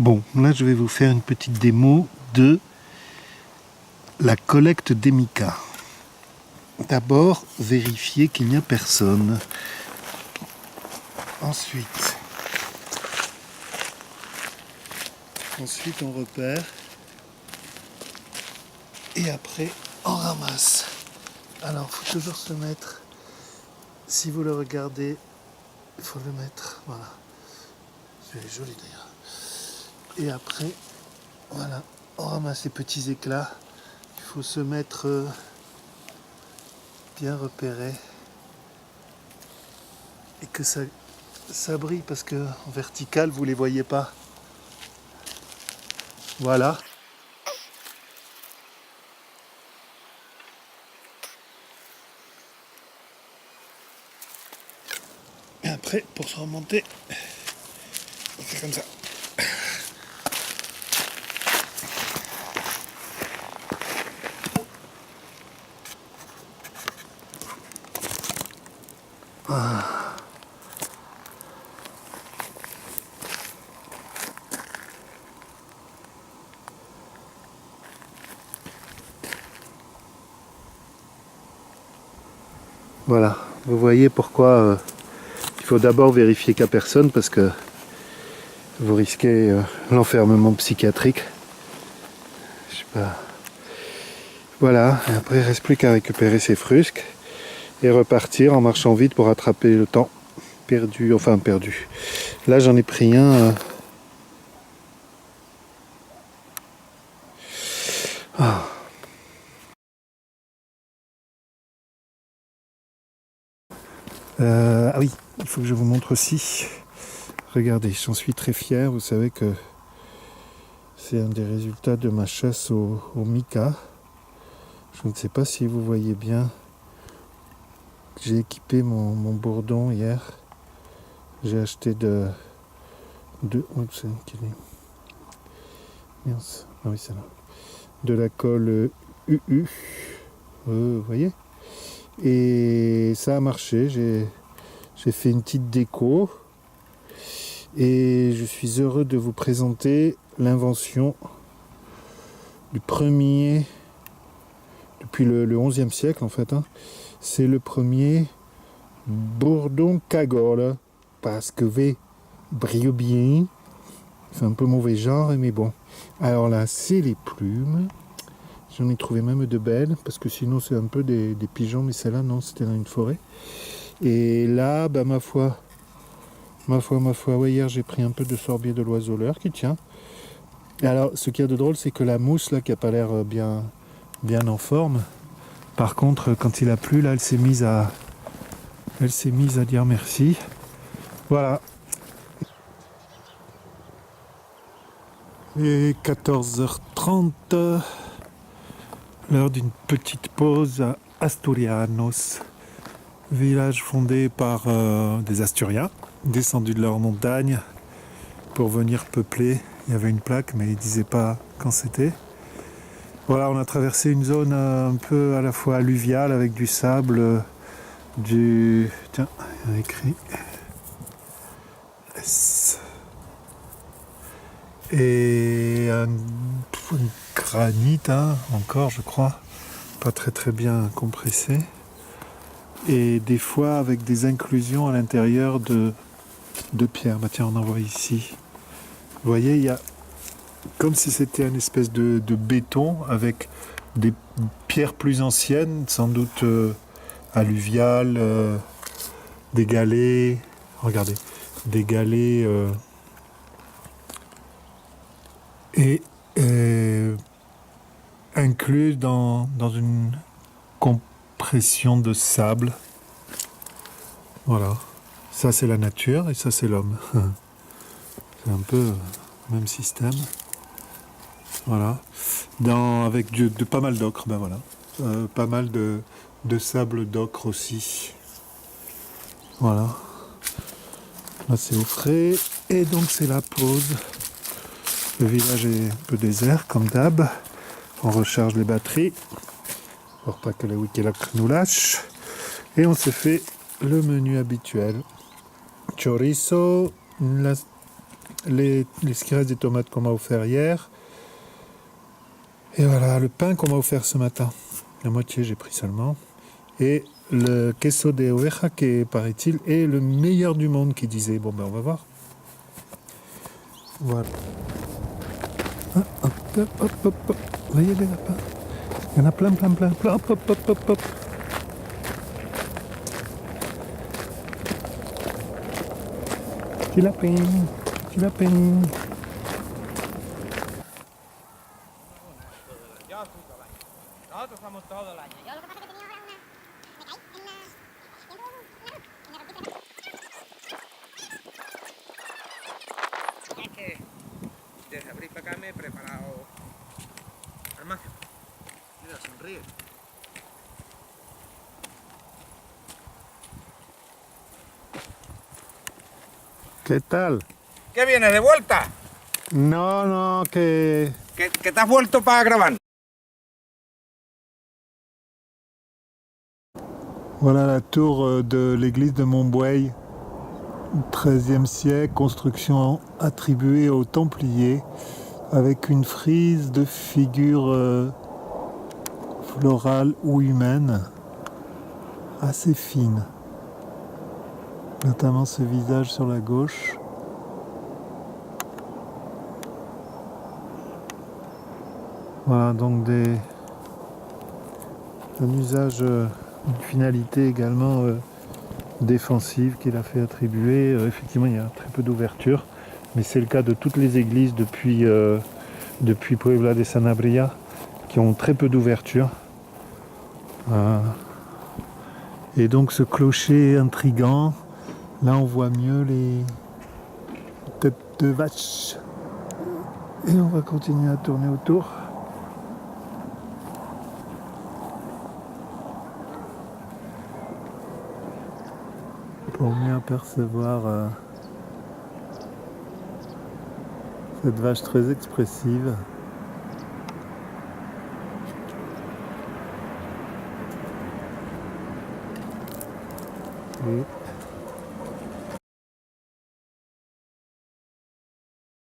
Bon, là je vais vous faire une petite démo de la collecte des micas. D'abord, vérifier qu'il n'y a personne. Ensuite, on repère. Et après, on ramasse. Alors, il faut toujours se mettre, si vous le regardez, il faut le mettre, voilà. C'est joli d'ailleurs. Et après, voilà, on ramasse les petits éclats. Il faut se mettre bien repéré. Et que ça brille parce que en vertical, vous ne les voyez pas. Voilà. Et après, pour se remonter, on fait comme ça. Voilà, vous voyez pourquoi il faut d'abord vérifier qu'il n'y a personne parce que vous risquez l'enfermement psychiatrique. Je sais pas. Voilà, et après il ne reste plus qu'à récupérer ses frusques et repartir en marchant vite pour rattraper le temps perdu, enfin perdu. Là j'en ai pris un. Ah oui, il faut que je vous montre aussi. Regardez, j'en suis très fier. Vous savez que c'est un des résultats de ma chasse au mica. Je ne sais pas si vous voyez bien. J'ai équipé mon bourdon hier. J'ai acheté oups, mince. Ah oui, c'est là. De la colle UU. Vous voyez? Et ça a marché. J'ai fait une petite déco. Et je suis heureux de vous présenter l'invention du premier, depuis le 11e siècle en fait, hein. C'est le premier bourdon cagole, parce que brille bien, c'est un peu mauvais genre, mais bon. Alors là, c'est les plumes, j'en ai trouvé même de belles, parce que sinon c'est un peu des pigeons, mais celle-là non, c'était dans une forêt. Et là, bah ma foi, ouais, hier j'ai pris un peu de sorbier de l'oiseleur qui tient. Et alors, ce qu'il y a de drôle, c'est que la mousse là, qui a pas l'air bien en forme, par contre, quand il a plu, là, elle s'est mise à dire merci. Voilà. Et 14h30, l'heure d'une petite pause à Asturianos, village fondé par des Asturiens, descendus de leur montagne pour venir peupler. Il y avait une plaque, mais ils ne disaient pas quand c'était. Voilà, on a traversé une zone un peu à la fois alluviale avec du sable, tiens, il y a écrit S. Et un granit, hein, encore je crois, pas très bien compressé. Et des fois avec des inclusions à l'intérieur de pierres. Bah tiens, on en voit ici. Vous voyez, il y a comme si c'était une espèce de béton avec des pierres plus anciennes, sans doute alluviales, des galets. Regardez, des galets et inclus dans une compression de sable. Voilà. Ça c'est la nature et ça c'est l'homme. C'est un peu le même système. Voilà. Avec de pas mal d'ocre, ben voilà. Pas mal de sable d'ocre aussi. Voilà. Là c'est au frais. Et donc c'est la pause. Le village est un peu désert comme d'hab. On recharge les batteries pour pas que le Wikiloc nous lâche. Et on se fait le menu habituel. Chorizo, ce qui reste des tomates qu'on m'a offert hier. Et voilà, le pain qu'on m'a offert ce matin. La moitié, j'ai pris seulement. Et le queso de oveja, qui, paraît-il, est le meilleur du monde, qui disait. Bon, ben, on va voir. Voilà. Ah, hop, hop, hop, hop, hop. Vous voyez les lapins? Il y en a plein, plein, plein, plein. Hop, hop, hop, hop, hop. Petit lapin, petit lapin. Nosotros estamos todo el año. Yo lo que pasa es que tenía una... Me caí en la... Es que desde abril para acá me he preparado al máximo. Mira, sonríe. ¿Qué tal? ¿Qué vienes de vuelta? No, no, que... ¿Que te has vuelto para grabar? Voilà la tour de l'église de Montboueil, XIIIe siècle, construction attribuée aux Templiers, avec une frise de figures florales ou humaines assez fines, notamment ce visage sur la gauche. Voilà donc un usage, une finalité également défensive qu'il a fait attribuer. Effectivement, il y a très peu d'ouverture, mais c'est le cas de toutes les églises depuis Puebla de Sanabria, qui ont très peu d'ouverture. Et donc ce clocher intrigant, là on voit mieux les têtes de vache. Et on va continuer à tourner autour. Pour mieux apercevoir cette vache très expressive. Et